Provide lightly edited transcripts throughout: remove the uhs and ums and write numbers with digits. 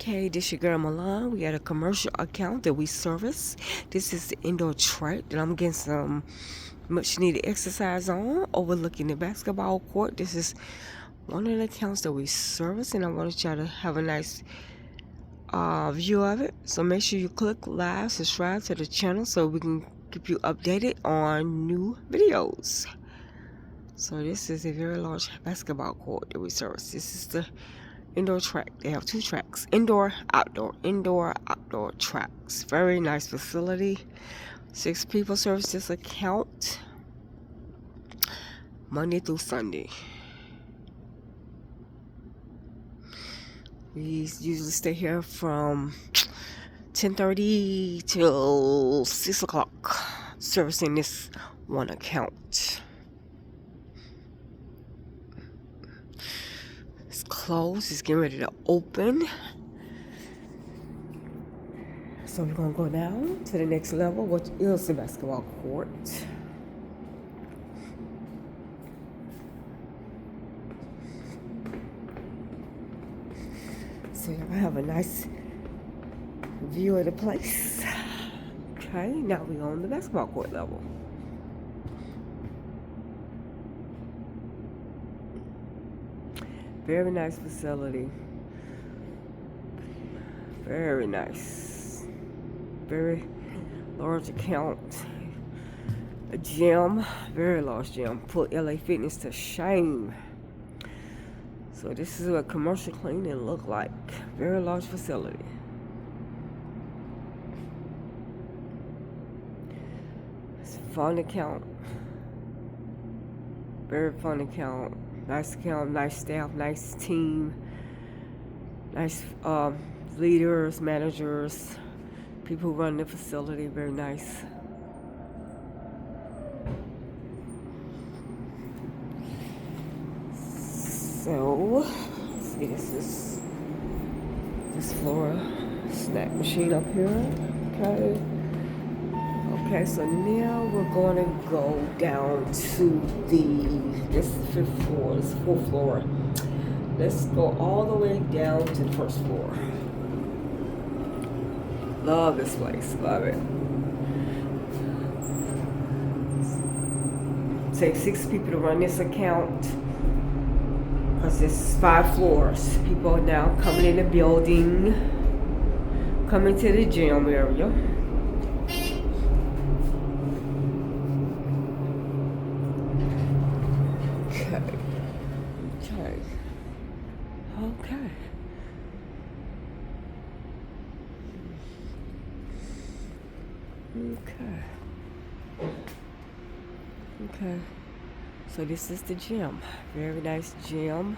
Okay, this your girl Milan. We got a commercial account that we service. This is the indoor track that I'm getting some much needed exercise on, overlooking the basketball court. This is one of the accounts that we service, and I want y'all to have a nice view of it. So make sure you click live, subscribe to the channel so we can keep you updated on new videos. So this is a very large basketball court that we service. This is the indoor track. They have two tracks, indoor outdoor tracks. Very nice facility. 6 people service this account Monday through Sunday. We usually stay here from 10:30 till 6 o'clock servicing this one account. It's closed. It's getting ready to open. So we're going to go down to the next level, which is the basketball court. So y'all have a nice view of the place. Okay, now we're on the basketball court level. Very nice facility. Very nice. Very large account. A gym. Very large gym. Put LA Fitness to shame. So this is what commercial cleaning look like. Very large facility. It's a fun account. Very fun account. Nice account, nice staff, nice team, nice leaders, managers, people who run the facility. Very nice. So, let's see, this floor snack machine up here. Okay, so now we're going to go down to this 5th floor, this 4th floor. Let's go all the way down to the 1st floor. Love this place, love it. Takes 6 people to run this account because it's 5 floors. People are now coming in the building, coming to the gym area. Okay. So this is the gym. Very nice gym.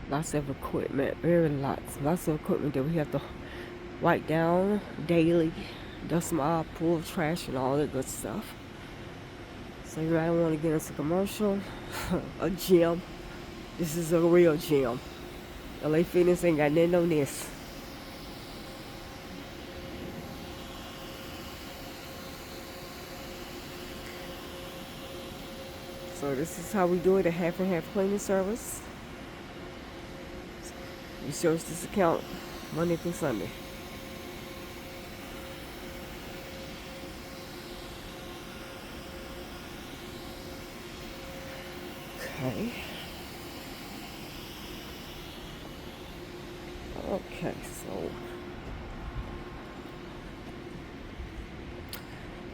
Lots of equipment. Lots of equipment that we have to wipe down daily. Dust mop, pull trash, and all that good stuff. So you might want to get into commercial, a gym. This is a real gym. LA Fitness ain't got nothing on this. So this is how we do it, a half and half cleaning service. We service this account Monday through Sunday.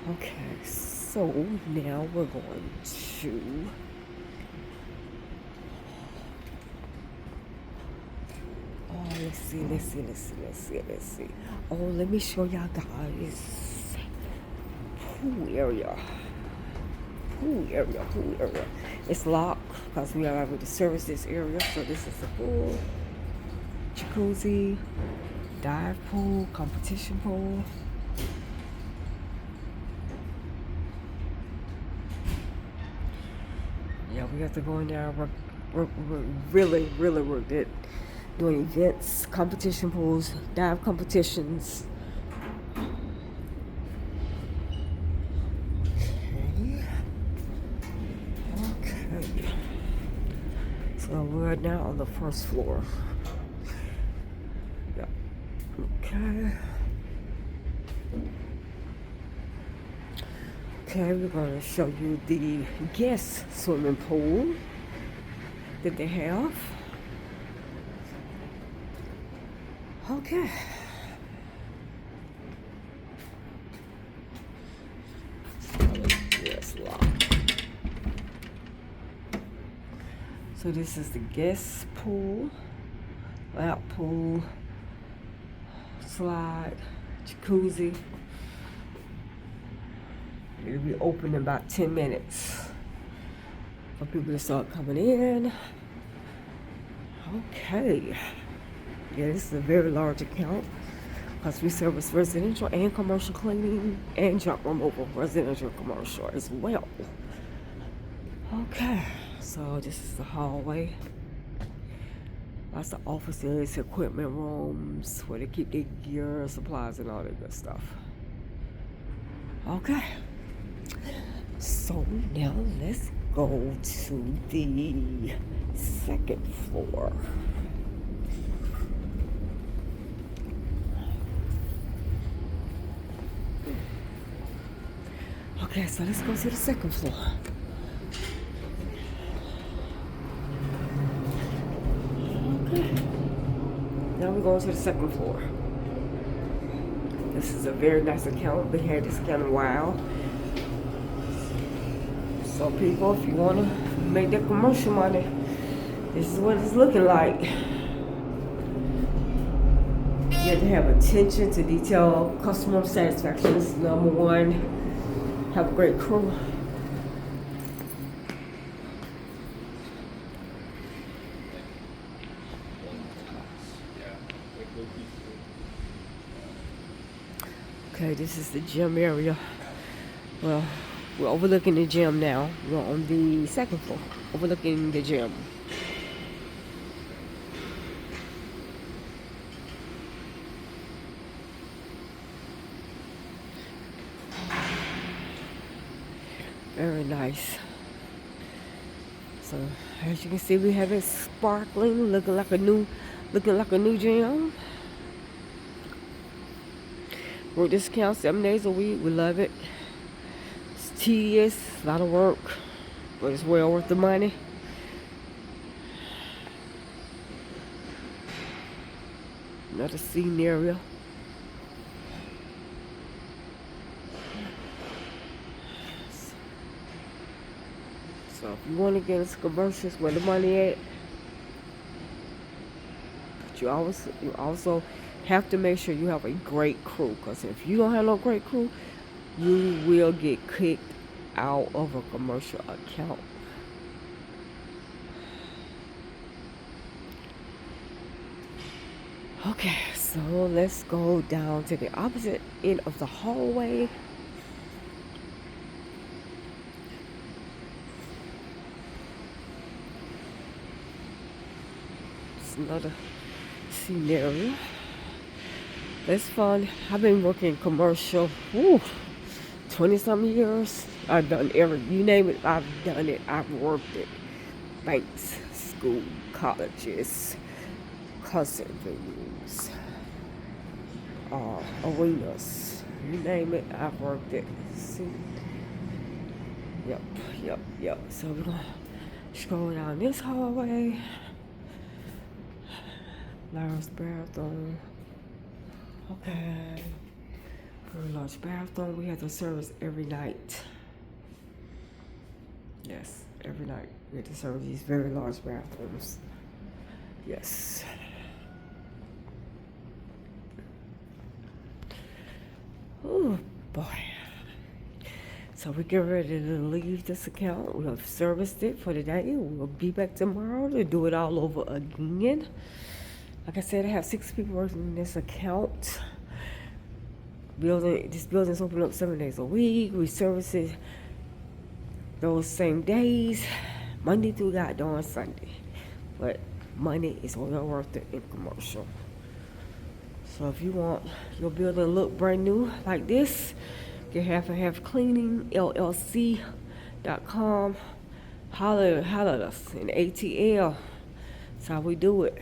Okay, so now we're going to let's see. Oh, let me show y'all guys pool area. It's locked because we are able to service this area. So this is a pool, jacuzzi, dive pool, competition pool. Yeah, we have to go in there and really work it. Doing events, competition pools, dive competitions. Okay. So we're now on the first floor. Yeah. Okay. Okay, we're going to show you the guest swimming pool that they have. Okay. Yes, locked. So this is the guest pool, lap pool, slide, jacuzzi. It'll be open in about 10 minutes for people to start coming in. Okay. Yeah, this is a very large account because we service residential and commercial cleaning and junk removal, residential and commercial as well. Okay, so this is the hallway. Lots of offices, equipment rooms where they keep their gear, supplies, and all that good stuff. Okay, so now let's go to the second floor. Okay, so let's go to the second floor. Okay. Now we're going to the second floor. This is a very nice account. They had this account a while. So people, if you want to make that commercial money, this is what it's looking like. You have to have attention to detail. Customer satisfaction is number one. Have a great crew. Okay, this is the gym area. Well, we're overlooking the gym now. We're on the second floor, overlooking the gym. Very nice. So as you can see, we have it sparkling, looking like a new gym. Work discount 7 days a week. We love it. It's tedious, a lot of work, but it's well worth the money. Another seating area. So if you want to get into commercials, where the money at, but you also have to make sure you have a great crew, because if you don't have no great crew, you will get kicked out of a commercial account. Okay, so let's go down to the opposite end of the hallway. It's another scenario. That's fun. I've been working commercial 20-something years. I've done you name it, I've done it. I've worked it. Banks, school, colleges, concert venues, arenas. You name it, I've worked it. See? Yep. So we're gonna scroll down this hallway. Large bathroom. Okay. Very large bathroom. We have to service every night. Yes, every night. We have to service these very large bathrooms. Yes. Oh boy. So we get ready to leave this account. We have serviced it for the day. We'll be back tomorrow to do it all over again. Like I said, I have 6 people working in this account. This building's open up 7 days a week. We service it those same days, Monday through goddamn Sunday. But money is well worth it in commercial. So if you want your building to look brand new like this, get Half and Half Cleaning, LLC.com. Holler at us in ATL. That's how we do it.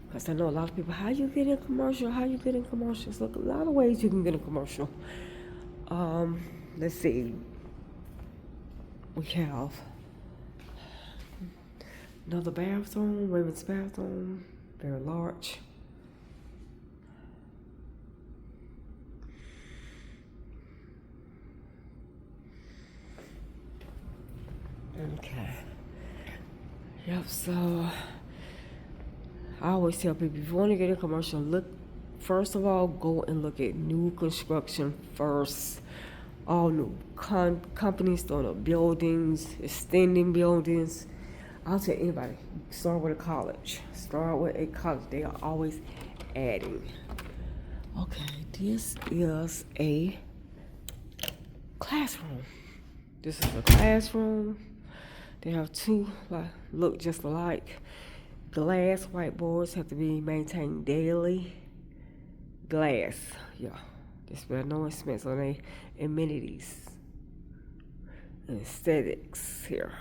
Because I know a lot of people, how you get in commercial? How you get in commercials? Look, a lot of ways you can get in commercial. Let's see. We have another bathroom, women's bathroom, very large. Okay. Yep, so I always tell people, if you want to get a commercial, look, first of all, go and look at new construction first. All new companies starting up buildings, extending buildings. I'll tell anybody, start with a college. Start with a college. They are always adding. Okay, this is a classroom. This is a classroom. They have two look just alike. Glass whiteboards have to be maintained daily. Glass, yeah. They spend no expense on the amenities and aesthetics here.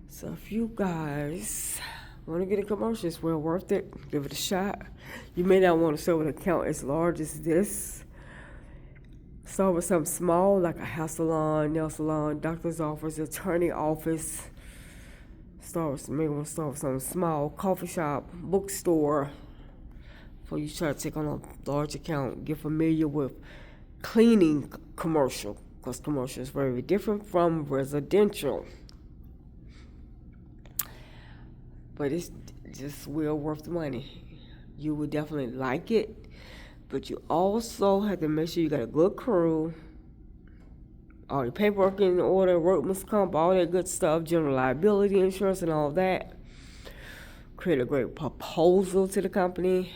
So if you guys want to get a commercial, it's well worth it. Give it a shot. You may not want to start with an account as large as this. Start with something small like a hair salon, nail salon, doctor's office, attorney office. Maybe want to start with something small, coffee shop, bookstore. Before you start taking on a large account, get familiar with cleaning commercial, because commercial is very different from residential. But it's just well worth the money. You would definitely like it, but you also have to make sure you got a good crew, all your paperwork in order, workman's comp, all that good stuff, general liability insurance and all that. Create a great proposal to the company.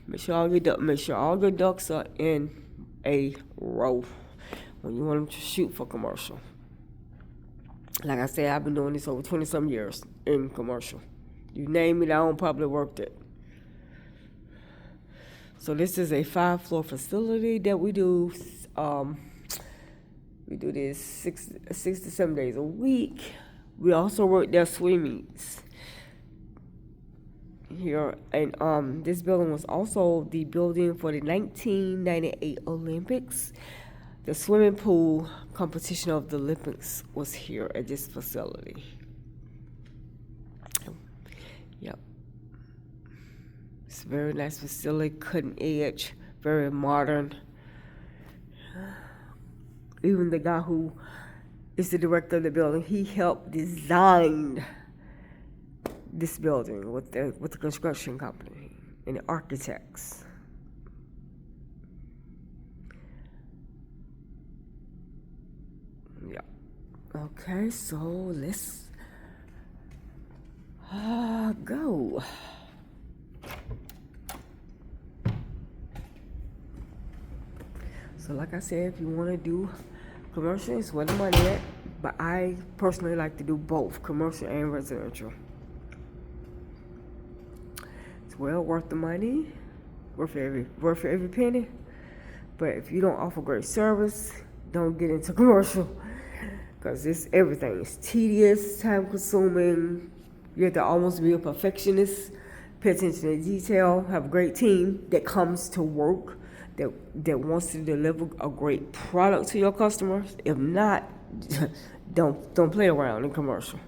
Make sure all your ducks are in a row when you want them to shoot for commercial. Like I said, I've been doing this over 20-some years in commercial. You name it, I don't probably worked it. So this is a 5-floor facility that we do. We do this 6 to 7 days a week. We also work their swimmings here, and this building was also the building for the 1998 Olympics. The swimming pool competition of the Olympics was here at this facility. Yep. It's a very nice facility, cutting edge, very modern. Even the guy who is the director of the building, he helped design this building with the construction company and the architects. Yeah. Okay, so let's go. So like I said, if you want to do commercial, it's where the money at. But I personally like to do both, commercial and residential. It's well worth the money, worth every penny. But if you don't offer great service, don't get into commercial, because everything is tedious, time consuming. You have to almost be a perfectionist, pay attention to detail, have a great team that comes to work, that wants to deliver a great product to your customers. If not, don't play around in commercial.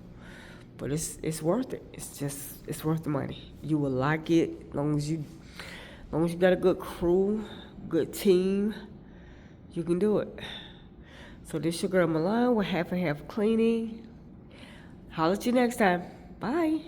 But it's worth it. It's worth the money. You will like it as long as you got a good crew, good team. You can do it. So this your girl Milan with half and half cleaning. Holler at you next time. Bye.